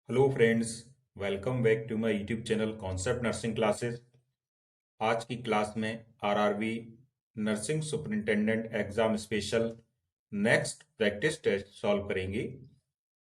Hello friends, welcome back to my YouTube channel concept nursing classes. आज की class में RRB nursing superintendent exam special next practice test solve करेंगे।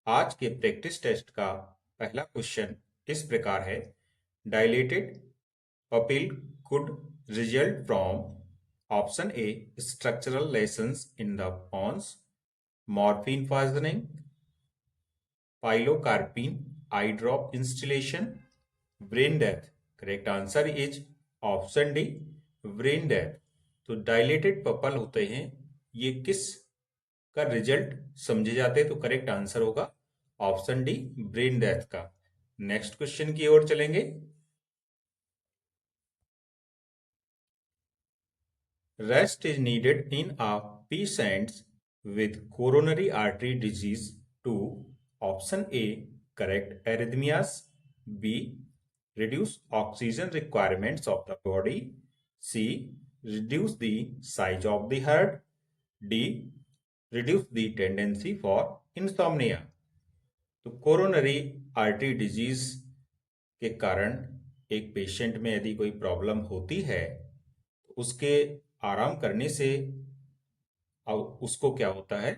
आज के practice test का पहला क्वेश्चन इस प्रकार है। Dilated pupil could result from option A structural lesions in the pons, morphine poisoning, pilocarpine eye drop instillation, brain death. Correct answer is option D, brain death. तो dilated purple होते हैं, ये किस का रिजल्ट समझे जाते हैं? तो करेक्ट आंसर होगा ऑप्शन डी, ब्रेन डेथ का। नेक्स्ट क्वेश्चन की ओर चलेंगे। Rest is needed in a patients with coronary artery disease to option A correct arrhythmias, B reduce oxygen requirements of the body, C reduce the size of the heart, D reduce the tendency for insomnia। तो coronary artery disease के कारण एक patient में यदि कोई problem होती है तो उसके आराम करने से अब उसको क्या होता है,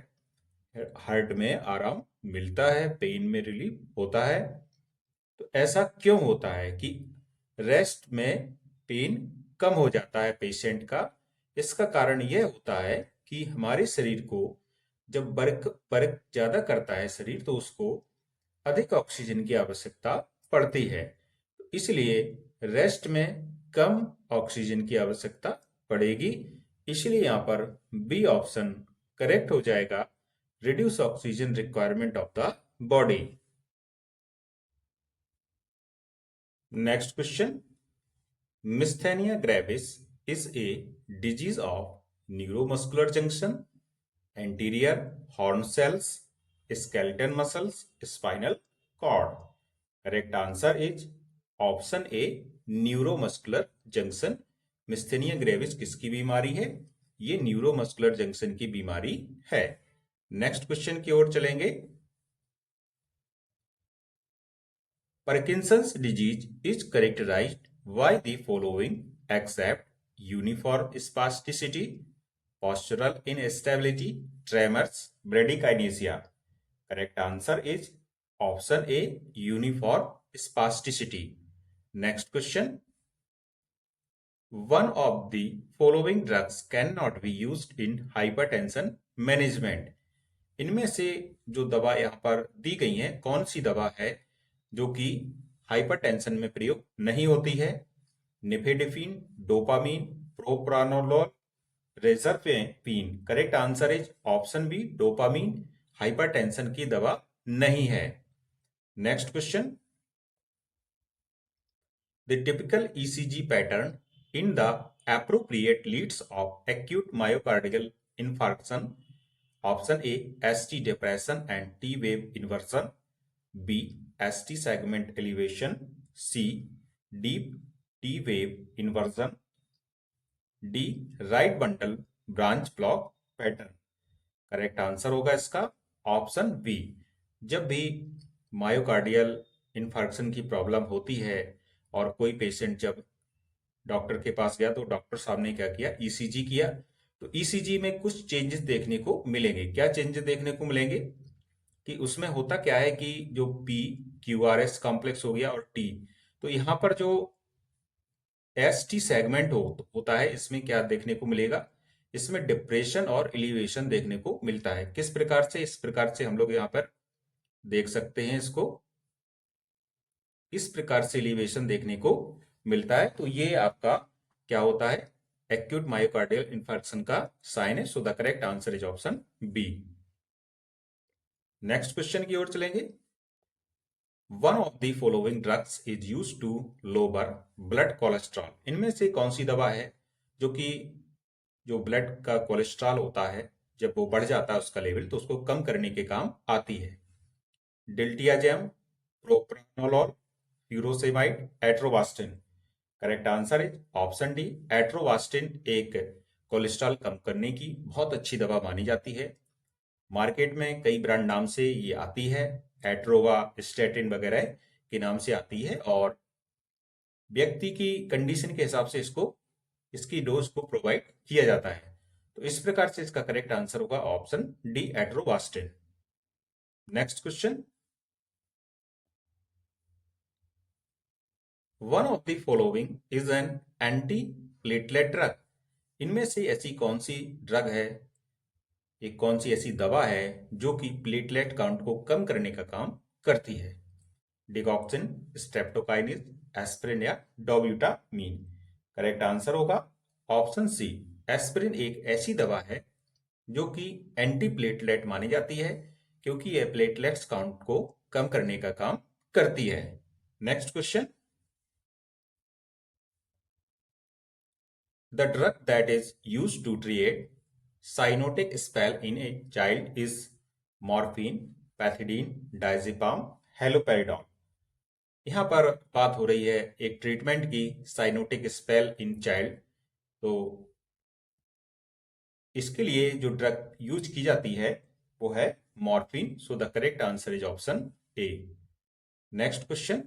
हार्ट में आराम मिलता है, पेन में रिलीफ होता है। तो ऐसा क्यों होता है कि रेस्ट में पेन कम हो जाता है पेशेंट का? इसका कारण यह होता है कि हमारे शरीर को जब वर्क वर्क ज्यादा करता है शरीर, तो उसको अधिक ऑक्सीजन की आवश्यकता पड़ती है। तो इसलिए रेस्ट में कम ऑक्सीजन की आवश्यकता पड़ेगी। इसलिए यहाँ पर बी ऑप्शन करेक्ट हो जाएगा, reduce oxygen requirement of the body. Next question. Myasthenia gravis is a disease of neuromuscular junction, anterior horn cells, skeleton muscles, spinal cord। Correct answer is option A, neuromuscular junction. Myasthenia gravis किसकी बीमारी है? ये neuromuscular junction की बीमारी है। Next question की ओर चलेंगे। Parkinson's disease is characterized by the following except uniform spasticity, postural instability, tremors, bradykinesia। Correct answer is option A, uniform spasticity। Next question. One of the following drugs cannot be used in hypertension management। इनमें से जो दवा यहाँ पर दी गई है, कौन सी दवा है जो कि हाइपरटेंशन में प्रयोग नहीं होती है? Nifedipine, dopamine, propranolol, reserpine. Correct answer is option B, dopamine hypertension की दवा नहीं है। Next question. The typical ECG pattern in the appropriate leads of acute myocardial infarction। Option A, ST depression and T wave inversion, B ST segment elevation, C deep T wave inversion, D right bundle branch block pattern। Correct answer होगा इसका option B. जब भी myocardial infarction की problem होती है और कोई patient जब डॉक्टर के पास गया तो डॉक्टर साहब ने क्या किया, ईसीजी किया। तो ईसीजी में कुछ चेंजेस देखने को मिलेंगे। क्या चेंजेस देखने को मिलेंगे कि उसमें होता क्या है कि जो पी क्यूआरएस कॉम्प्लेक्स हो गया और टी, तो यहाँ पर जो एसटी सेगमेंट होता है, इसमें क्या देखने को मिलेगा? इसमें डिप्रेशन और एलिवेशन देखने को मिलता है। किस प्रकार से? इस प्रकार से हम लोग यहाँ पर देख सकते हैं इसको, इस प्रकार से एलिवेशन देखने को मिलता है। तो ये आपका क्या होता है, एक्यूट मायोकार्डियल इंफार्क्शन का साइन है। So the correct answer is option B. Next question की ओर चलेंगे। One of the following drugs is use to lower blood cholesterol. इनमें से कौन सी दवा है जो कि जो ब्लड का कोलेस्ट्रॉल होता है, जब वो बढ़ जाता है उसका लेवल, तो उसको कम करने के काम आती है? Diltiazem, propranolol, furosemide, atorvastatin. Correct answer is option D, atorvastatin एक कोलेस्ट्रॉल कम करने की बहुत अच्छी दवा मानी जाती है। मार्केट में कई ब्रांड नाम से ये आती है। एट्रोवास्टैटिन वगैरह के नाम से आती है और व्यक्ति की कंडीशन के हिसाब से इसकी डोज को प्रोवाइड किया जाता है। तो इस प्रकार से इसका करेक्ट आंसर होगा option D, atorvastatin. Next question, one of the following is an anti platelet drug. इनमें से ऐसी कौन सी ड्रग है, एक कौन सी ऐसी दवा है जो कि प्लेटलेट काउंट को कम करने का काम करती है? डिगॉक्सिन, स्ट्रेप्टोकाइनिस, एस्पिरिन या डोब्यूटामीन। करेक्ट आंसर होगा ऑप्शन सी, एस्पिरिन एक ऐसी दवा है जो कि एंटी प्लेटलेट मानी जाती है क्योंकि यह प्लेटलेट्स काउंट को कम करने का काम करती है। Next question, the drug that is used to treat cyanotic spell in a child is morphine, pethidine, diazepam, haloperidol. यहाँ पर बात हो रही है एक ट्रीटमेंट की, साइनोटिक स्पेल इन चाइल्ड। तो इसके लिए जो ड्रग यूज की जाती है वो है morphine. So the correct answer is option A. Next question,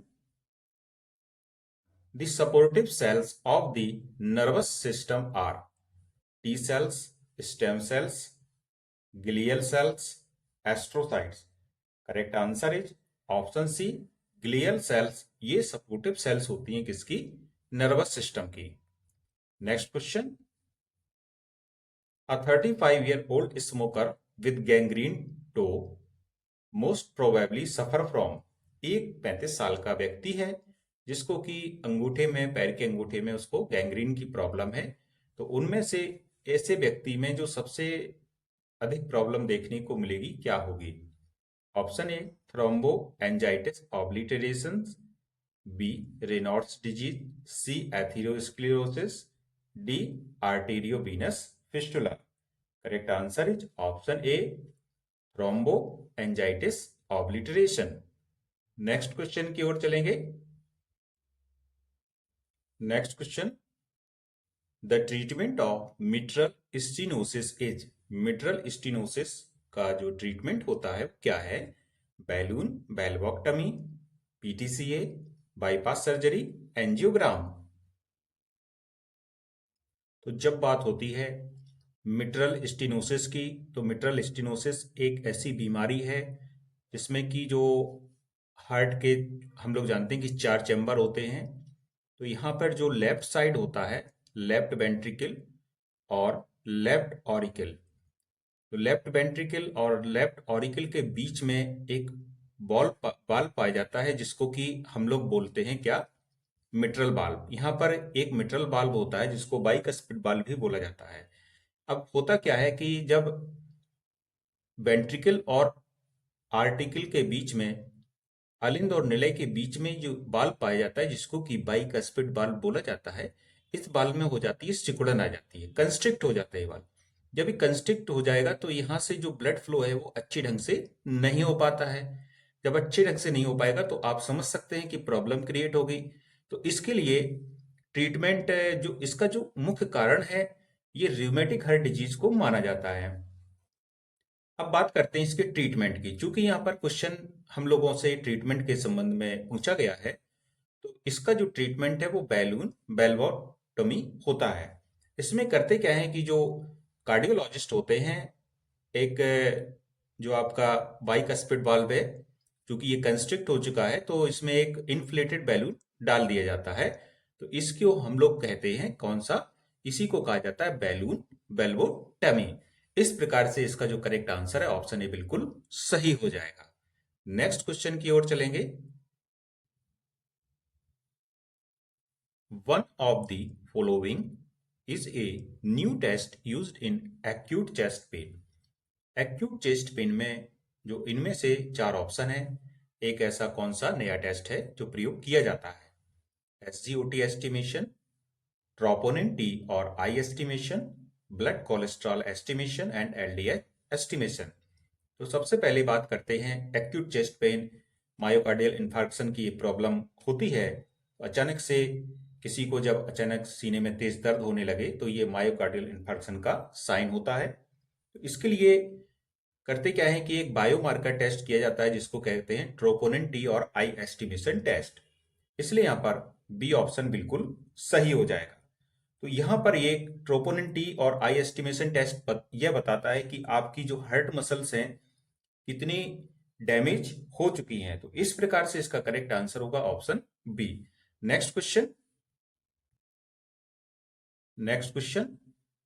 the supportive cells of the nervous system are T cells, stem cells, glial cells, astrocytes. Correct answer is option C, glial cells. ये supportive cells होती हैं किसकी? Nervous system की। Next question, a 35-year-old smoker with gangrene toe most probably suffer from। एक 35 साल का व्यक्ति है जिसको कि अंगूठे में, पैर के अंगूठे में उसको गैंग्रीन की प्रॉब्लम है। तो उनमें से ऐसे व्यक्ति में जो सबसे अधिक प्रॉब्लम देखने को मिलेगी क्या होगी? Option A, thrombo angiitis obliteration, B, Raynaud's disease, C, atherosclerosis, D, arteriovenous fistula. Correct answer is option A, thrombo angiitis obliteration. Next question की ओर चलेंगे। Next question, the treatment of mitral stenosis is. Mitral stenosis का जो treatment होता है क्या है? Balloon, valvotomy, PTCA, bypass surgery, angiogram. तो जब बात होती है मिट्रल स्टीनोसिस की, तो मिट्रल स्टीनोसिस एक ऐसी बीमारी है जिसमें कि जो हार्ट के, हम लोग जानते हैं कि 4 चैम्बर होते हैं। तो यहाँ पर जो लेफ्ट साइड होता है, लेफ्ट वेंट्रिकल और लेफ्ट ऑरिकल, तो लेफ्ट वेंट्रिकल और लेफ्ट ऑरिकल के बीच में एक बाल्ब पाया जाता है जिसको कि हम लोग बोलते हैं क्या? मिट्रल बाल्ब। यहाँ पर एक मिट्रल बाल्ब होता है जिसको बाइकस्पिड बाल्ब भी बोला जाता है। अब होता क्या है कि जब वेंट्रिकल और आर्टिकल के बीच में, अलिंद और निलय के बीच में जो बाल्ब पाया जाता है जिसको कि बाइकस्पिड बाल्ब बोला जाता है, इस बाल्ब में हो जाती है सिकुड़न, आ जाती है, कंस्ट्रिक्ट हो जाता है बाल्ब। जब ये कंस्ट्रिक्ट हो जाएगा तो यहाँ से जो ब्लड फ्लो है वो अच्छी ढंग से नहीं हो पाता है। जब अच्छे ढंग से नहीं हो पाएगा तो आप समझ सकते हैं कि प्रॉब्लम क्रिएट हो गई। तो इसके लिए ट्रीटमेंट, जो इसका जो मुख्य कारण है, ये रियूमेटिक हार्ट डिजीज को माना जाता है। अब बात करते हैं इसके ट्रीटमेंट की। चूंकि यहाँ पर क्वेश्चन हम लोगों से ट्रीटमेंट के संबंध में पूछा गया है, तो इसका जो ट्रीटमेंट है वो बैलून बेल्वोटॉमी होता है। इसमें करते क्या है कि जो कार्डियोलॉजिस्ट होते हैं, एक जो आपका बाइकस्पिड वाल्व है, क्योंकि ये कंस्ट्रिक्ट हो चुका है तो इसमें एक इन्फ्लेटेड बैलून डाल दिया जाता है। तो इसको हम लोग कहते हैं कौन सा? इसी को कहा जाता है बैलून बेल्वोटॉमी। इस प्रकार से इसका जो करेक्ट आंसर है ऑप्शन ए बिल्कुल सही हो जाएगा। नेक्स्ट क्वेश्चन की ओर चलेंगे। One of the following is a new test used in acute chest pain। acute chest pain में जो इनमें से 4 ऑप्शन है, एक ऐसा कौन सा नया टेस्ट है जो प्रयोग किया जाता है? SGOT एस्टिमेशन, ट्रोपोनिन टी और I estimation, blood cholesterol estimation and LDH estimation. तो सबसे पहले बात करते हैं acute chest pain, myocardial infarction की प्रॉब्लम होती है। अचानक से किसी को जब अचानक सीने में तेज दर्द होने लगे तो ये मायोकार्डियल इन्फार्क्शन का साइन होता है। तो इसके लिए करते क्या है कि एक बायोमार्कर टेस्ट किया जाता है जिसको कहते हैं ट्रोपोनिन टी और आई एस्टिमेशन टेस्ट। इसलिए यहाँ पर बी ऑप्शन बिल्कुल सही हो जाएगा। तो यहाँ पर ये ट्रोपोनिन टी और आई एस्टिमेशन टेस्ट यह बताता है कि आपकी जो हार्ट मसल्स हैं कितनी डैमेज हो चुकी हैं। तो इस प्रकार से इसका करेक्ट आंसर होगा option B. Next question. Next question.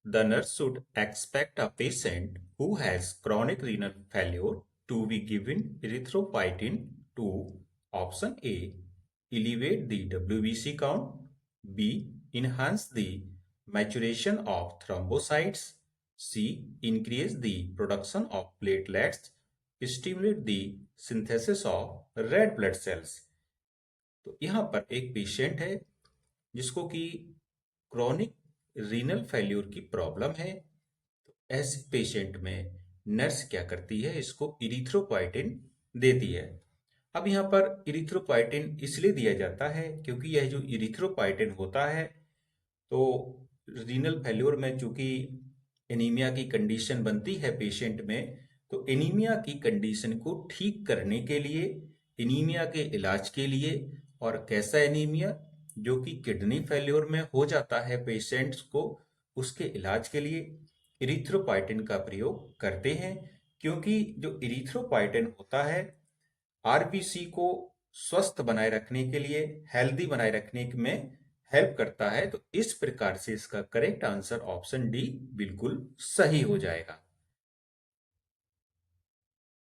The nurse should expect a patient who has chronic renal failure to be given erythropoietin to option A. Elevate the WBC count. B. Enhance the maturation of thrombocytes. C. Increase the production of platelets. Stimulate the synthesis of red blood cells. तो यहाँ पर एक patient है जिसको कि chronic renal failure की problem है। तो ऐसे पेशेंट में नर्स क्या करती है, इसको इरिथ्रोपोइटिन देती है। अब यहाँ पर इरिथ्रोपोइटिन इसलिए दिया जाता है क्योंकि यह जो इरिथ्रोपोइटिन होता है तो रीनल फेल्योर में चूंकि एनीमिया की कंडीशन बनती है पेशेंट में, तो एनीमिया की कंडीशन को ठीक करने के लिए, एनीमिया के इलाज के लिए, और कैसा एनीमिया जो कि किडनी फेल्योर में हो जाता है पेशेंट्स को, उसके इलाज के लिए इरिथ्रोपोइटिन का प्रयोग करते हैं। क्योंकि जो इरिथ्रोपोइटिन होता है आरबीसी को स्वस्थ बनाए रखने के लिए, हेल्दी बनाए रखने में हेल्प करता है। तो इस प्रकार से इसका करेक्ट आंसर ऑप्शन डी बिल्कुल सही हो जाएगा।